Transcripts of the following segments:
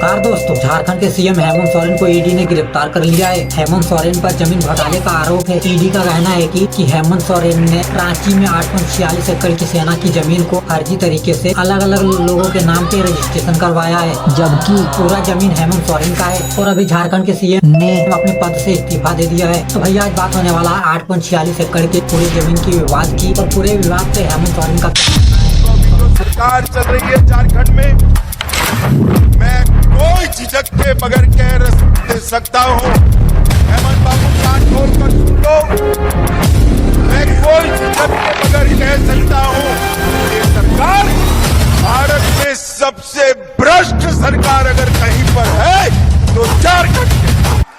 नमस्कार दोस्तों, झारखंड के सीएम हेमंत सोरेन को ईडी ने गिरफ्तार कर लिया है। हेमंत सोरेन पर जमीन घोटाले का आरोप है। ईडी का कहना है कि हेमंत सोरेन ने रांची में 8.46 एकड़ की सेना की जमीन को फर्जी तरीके से अलग अलग लोगों के नाम पे रजिस्ट्रेशन करवाया है, जबकि पूरा जमीन हेमंत सोरेन का है। और अभी झारखंड के सीएम ने अपने पद से इस्तीफा दे दिया है। तो भैया आज बात होने वाला है 8.46 एकड़ के पूरी जमीन की विवाद की, और पूरे विवाद पे हेमंत सोरेन का सरकार चल रही है झारखंड में, मैं कोई झिझक के बगैर कह दे सकता हूँ। हेमंत बाबू कान खोल कर सुन लो, मैं कोई झिझक के बगैर कह सकता हूँ ये सरकार भारत में सबसे भ्रष्ट सरकार अगर कहीं पर है तो झारखंड।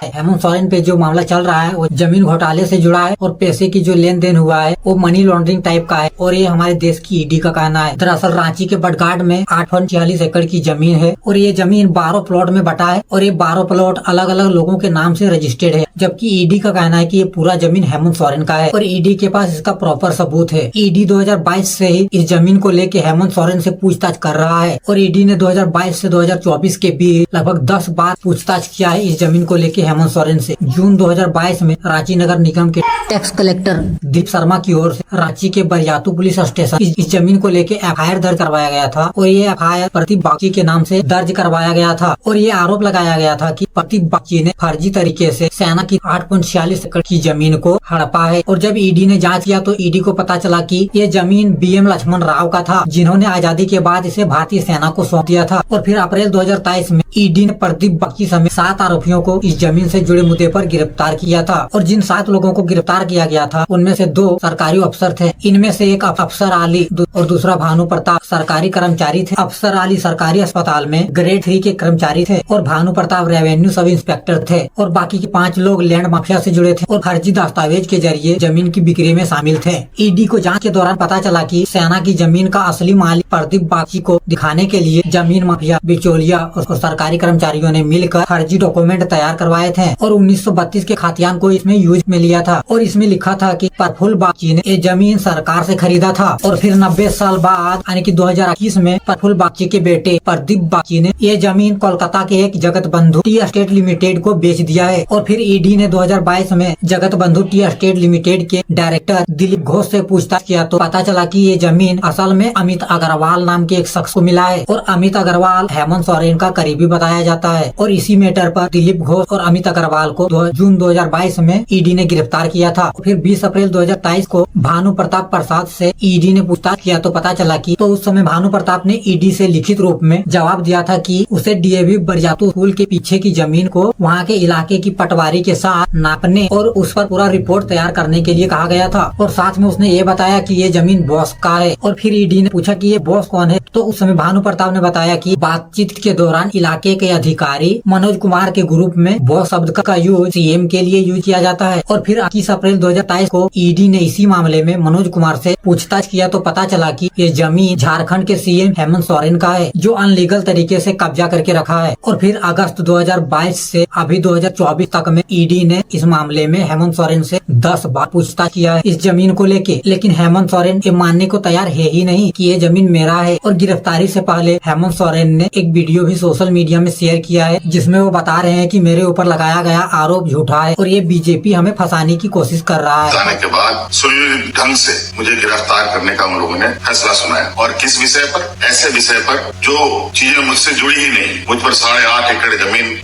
हेमंत सोरेन पे जो मामला चल रहा है वो जमीन घोटाले से जुड़ा है, और पैसे की जो लेन देन हुआ है वो मनी लॉन्ड्रिंग टाइप का है, और ये हमारे देश की ईडी का कहना है। दरअसल रांची के बटघाट में 8.46 एकड़ की जमीन है, और ये जमीन 12 प्लॉट में बटा है, और ये 12 प्लॉट अलग अलग लोगों के नाम से रजिस्टर्ड है। जबकि ईडी का कहना है कि ये पूरा जमीन हेमंत सोरेन का है, और ईडी के पास इसका प्रॉपर सबूत है। ईडी 2022 से ही इस जमीन को लेके हेमंत सोरेन से पूछताछ कर रहा है, और ईडी ने 2022 से 2024 के बीच लगभग 10 बार पूछताछ किया है इस जमीन को लेके हेमंत सोरेन से। जून 2022 में रांची नगर निगम के टैक्स कलेक्टर दीप शर्मा की ओर से रांची के बरियातू पुलिस स्टेशन इस जमीन को लेके एफआईआर दर्ज करवाया गया था, और ये एफआईआर प्रदीप बागची के नाम से दर्ज करवाया गया था। और ये आरोप लगाया गया था कि प्रदीप बागची ने फर्जी तरीके से सेना की 8.46 एकड़ की जमीन को हड़पा है। और जब ईडी ने जांच किया तो ईडी को पता चला कि ये जमीन बीएम लक्ष्मण राव का था, जिन्होंने आजादी के बाद इसे भारतीय सेना को सौंप दिया था। और फिर अप्रैल 2023 में ईडी ने प्रदीप बागची समेत 7 आरोपियों को इस जमीन से जुड़े मुद्दे पर गिरफ्तार किया था। और जिन 7 लोगों को गिरफ्तार किया गया था उनमें से 2 सरकारी अफसर थे। इनमें से एक अफसर आली और दूसरा भानु प्रताप सरकारी कर्मचारी थे। अफसर आली सरकारी अस्पताल में ग्रेड 3 के कर्मचारी थे, और Bhanu Pratap revenue sub inspector थे। और बाकी के 5 लोग लैंड माफिया से जुड़े थे और फर्जी दस्तावेज के जरिए जमीन की बिक्री में शामिल थे। ईडी को जांच के दौरान पता चला कि सेना की जमीन का असली मालिक प्रदीप बागची को दिखाने के लिए जमीन माफिया, बिचौलिया और सरकारी कर्मचारियों ने मिलकर फर्जी डॉक्यूमेंट तैयार करवाए थे, और 1932 के खातियान को इसमें यूज में लिया था। और इसमें लिखा था कि प्रफुल्ल बागची ने ये जमीन सरकार से खरीदा था। और फिर 90 साल बाद यानी कि 2021 में प्रफुल्ल बागची के बेटे प्रदीप बागची ने ये जमीन कोलकाता के एक जगत बंधु टी एस्टेट लिमिटेड को बेच दिया है। और फिर ईडी ने 2022 में जगत बंधु टी एस्टेट लिमिटेड के डायरेक्टर दिलीप घोष से पूछताछ किया तो पता चला कि ये जमीन असल में अमित अग्रवाल नाम के एक शख्स को मिला है, और अमित अग्रवाल हेमंत सोरेन का करीबी बताया जाता है। और इसी मैटर पर दिलीप घोष और अमित अग्रवाल को जून 2022 में ईडी ने गिरफ्तार किया था। फिर 20 अप्रैल 2023 को भानु प्रताप प्रसाद से ईडी ने पूछताछ किया तो पता चला कि उस समय भानु प्रताप ने ईडी से लिखित रूप में जवाब दिया था कि उसे डीएवी बरियातू स्कूल के पीछे की जमीन को वहाँ के इलाके की पटवारी के साथ नापने और उस पर पूरा रिपोर्ट तैयार करने के लिए कहा गया था। और साथ में उसने ये बताया कि ये जमीन बॉस का है। और फिर ईडी ने पूछा कि ये बॉस कौन है, तो उस समय भानु प्रताप ने बताया कि बातचीत के दौरान इलाके के अधिकारी मनोज कुमार के ग्रुप में बॉस शब्द का यूज सीएम के लिए यूज किया जाता है। और फिर 21 अप्रैल 2023 को ईडी ने इसी मामले में मनोज कुमार से पूछताछ किया तो पता चला कि ये जमीन झारखंड के सीएम हेमंत सोरेन का है, जो अनलीगल तरीके से कब्जा करके रखा है। और फिर अगस्त 2022 से अभी 2024 तक में ईडी ने इस मामले में हेमंत सोरेन से 10 बार पूछताछ किया है इस जमीन को लेके, लेकिन हेमंत सोरेन ये मानने को तैयार है ही नहीं कि ये जमीन मेरा है। और गिरफ्तारी से पहले हेमंत सोरेन ने एक वीडियो भी सोशल मीडिया में शेयर किया है, जिसमें वो बता रहे हैं कि मेरे ऊपर लगाया गया आरोप झूठा है और ये बीजेपी हमें फंसाने की कोशिश कर रहा है। जाने के बाद सुनियोजित ढंग से मुझे गिरफ्तार करने का उन लोगों ने फैसला सुनाया, और किस विषय पर? ऐसे विषय पर जो चीजें मुझसे जुड़ी ही नहीं। मुझ पर 8.5 एकड़ जमीन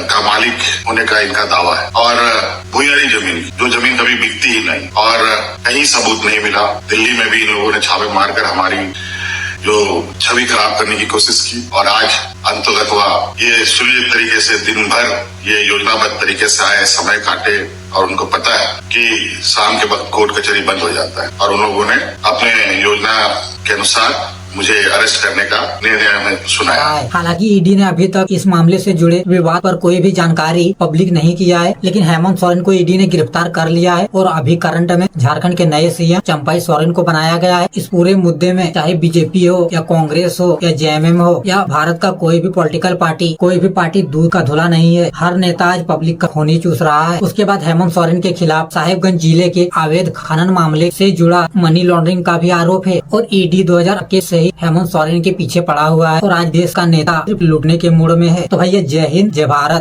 का मालिक होने का इनका दावा है, और भूयरी जमीन, जो जमीन कभी बिकती ही नहीं, और कहीं सबूत नहीं मिला। दिल्ली में भी इन लोगों ने छापे मारकर हमारी जो छवि खराब करने की कोशिश की, और आज अंतर्गत हुआ ये सुनियोजित तरीके से दिन भर ये योजनाबद्ध तरीके से आए, समय काटे, और उनको पता है कि शाम के वक्त कोर्ट कचहरी बंद हो जाता है, और उन लोगों ने अपने योजना के अनुसार मुझे अरेस्ट करने का निर्णय हमें सुनाया। हालांकि ईडी ने अभी तक इस मामले से जुड़े विवाद पर कोई भी जानकारी पब्लिक नहीं किया है, लेकिन हेमंत सोरेन को ईडी ने गिरफ्तार कर लिया है, और अभी करंट में झारखंड के नए सीएम चंपाई सोरेन को बनाया गया है। इस पूरे मुद्दे में चाहे बीजेपी हो या कांग्रेस हो या जेएमएम हो या भारत का कोई भी पॉलिटिकल पार्टी, कोई भी पार्टी दूध का धुला नहीं है। हर नेता आज पब्लिक का खून ही चूस रहा है। उसके बाद हेमंत सोरेन के खिलाफ साहिबगंज जिले के अवैध खनन मामले से जुड़ा मनी लॉन्ड्रिंग का भी आरोप है, और ईडी 2021 से से ही हेमंत सोरेन के पीछे पड़ा हुआ है और आज देश का नेता सिर्फ लूटने के मूड में है। तो भैया जय हिंद, जय भारत।